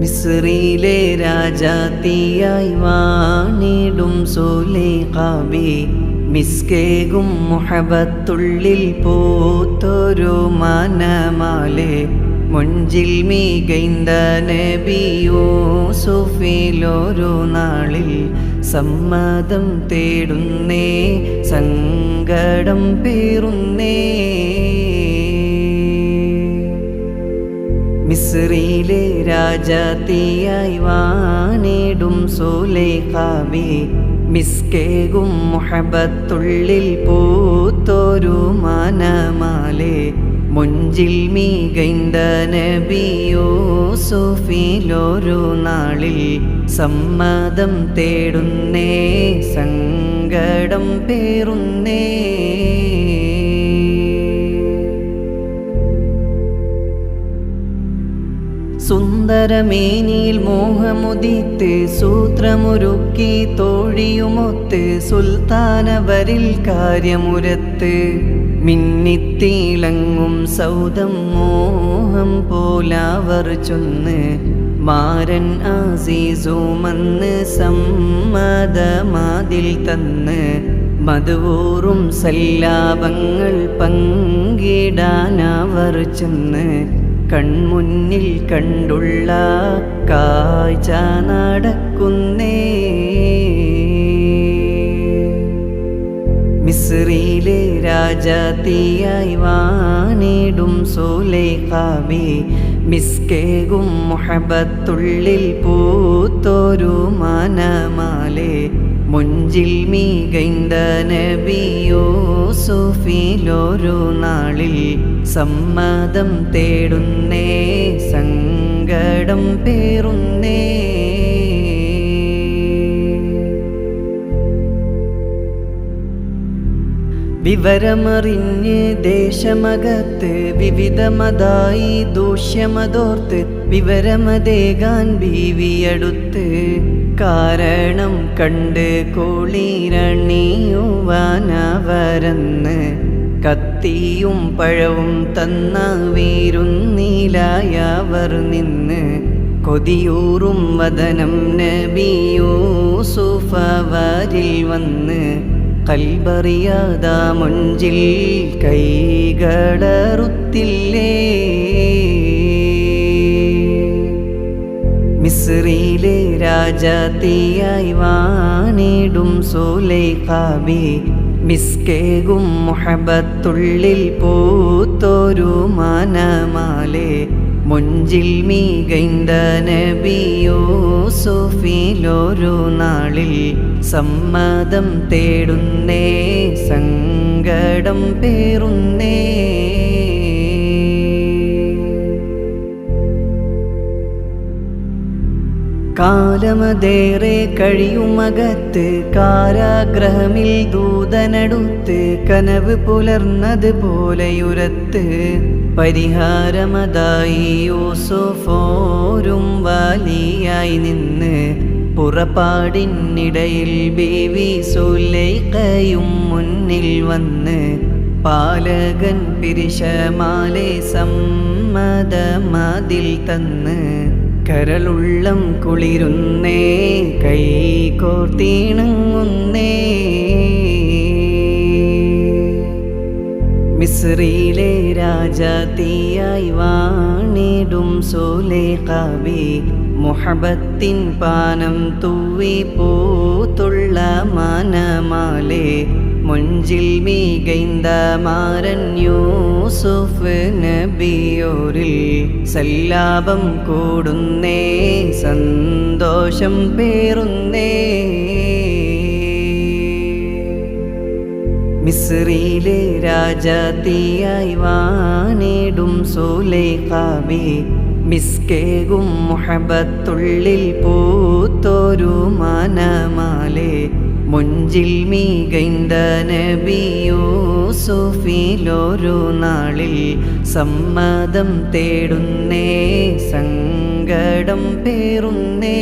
മിസ്രിലെ രാജാത്തിയായി വാണിടും സുലൈഖാബി മിസ്കേകും മുഹബത്തുള്ളിൽ പൂത്തൊരു മനമാലെ മുഞ്ചിൽ മികൈന്ത നബി യൂസുഫിലൊരു നാളിൽ സമ്മതം തേടുന്നേ സങ്കടം പേറുന്നേ. മിസ്രിലെ രാജാത്തിയായി വാണിടും സുലൈഖാബി മിസ്കേകും മുഹബത്തുള്ളിൽ പൂത്തൊരു മനമാലെ മുഞ്ചിൽ മികൈന്ത നബി യൂസുഫിലൊരു നാളിൽ സമ്മതം തേടുന്നേ സങ്കടം പേറുന്നേ. സുന്ദരമേനിയിൽ മോഹമുദിത്ത് സൂത്രമൊരുക്കി തോഴിയുമൊത്ത് സുൽത്താനവരിൽ കാര്യമുരത്ത് മിന്നിത്തിളങ്ങും സൗദം മോഹം പോലാവർ ചൊന്ന് മാരൻ ആസീസുമന്ന് സമ്മതമാതിൽ തന്ന് മധുവൂറും സല്ലാപങ്ങൾ പങ്കിടാനവർ ചെന്ന് കൺമുന്നിൽ കണ്ടുള്ള കാഴ്ച നടക്കുന്നേ. മിസ്രിലെ രാജാത്തിയായി വാണിടും സുലൈഖാബി മിസ്കേകും മുഹബത്തുള്ളിൽ പൂത്തൊരു മനമാലെ മുഞ്ചിൽ മികൈന്ത നബി യൂസുഫിലൊരു നാളിൽ സമ്മതം തേടുന്നേ സങ്കടം പേറുന്നേ. വിവരമറിഞ്ഞ് ദേശമകത്ത് വിവിധമതായി ദൂഷ്യമതോർത്ത് വിവരമതേകാൻ ബീവിയടുത്ത് കാരണം കണ്ട് കോളിരണിയുവാനവരന്ന് കത്തിയും പഴവും തന്ന വീരുന്നിലായവർ നിന്ന് കൊതിയൂറും വദനം നബി യൂസുഫവരിൽ വന്ന് കൽബറിയാതാ മുഞ്ചിൽ കൈകളറുത്തില്ലേ. മിസ്രിലെ രാജാത്തിയായി വാണിടും സുലൈഖാബി മിസ്കേകും മുഹബത്തുള്ളിൽ പൂത്തൊരു മനമാലെ മുഞ്ചിൽ മികൈന്ത നബി യൂസുഫിലൊരു നാളിൽ സമ്മതം തേടുന്നേ സങ്കടം പേറുന്നേ. കാലമതേറെ കഴിയുമകത്ത് കാരാഗ്രഹമിൽ ദൂതനടുത്ത് കനവ് പുലർന്നത് പോലെയുരത്ത് പരിഹാരമതായി യൂസുഫോരും വലിയായി നിന്ന് പുറപ്പാടിനിടയിൽ ബീവി സുലൈഖയും മുന്നിൽ വന്ന് പാലകൻ പിരിശമാലെ സമ്മതമതിൽ തന്ന് കരളുള്ളം കുളിരുന്നേ കൈകോർത്തിണങ്ങുന്നേ. മിസ്രിലെ രാജാത്തിയായി വാണിടും സുലൈഖാബി മുഹബത്തിൻ പാനം തൂവി പൂത്തുള്ള മനമാലെ മുഞ്ചിൽ മികൈന്ത മാരൻ യൂസുഫ് നബിയോരിൽ സല്ലാപം കൂടുന്നേ സന്തോഷം പേറുന്നേ. മിസ്രിലെ രാജാത്തിയായി വാണിടും സുലൈഖാബി മിസ്കേകും മുഹബത്തുള്ളിൽ പൂത്തൊരു മനമാലെ മുഞ്ചിൽ മികൈന്ത നബി യൂസുഫിലൊരു നാളിൽ സമ്മതം തേടുന്നേ സങ്കടം പേറുന്നേ.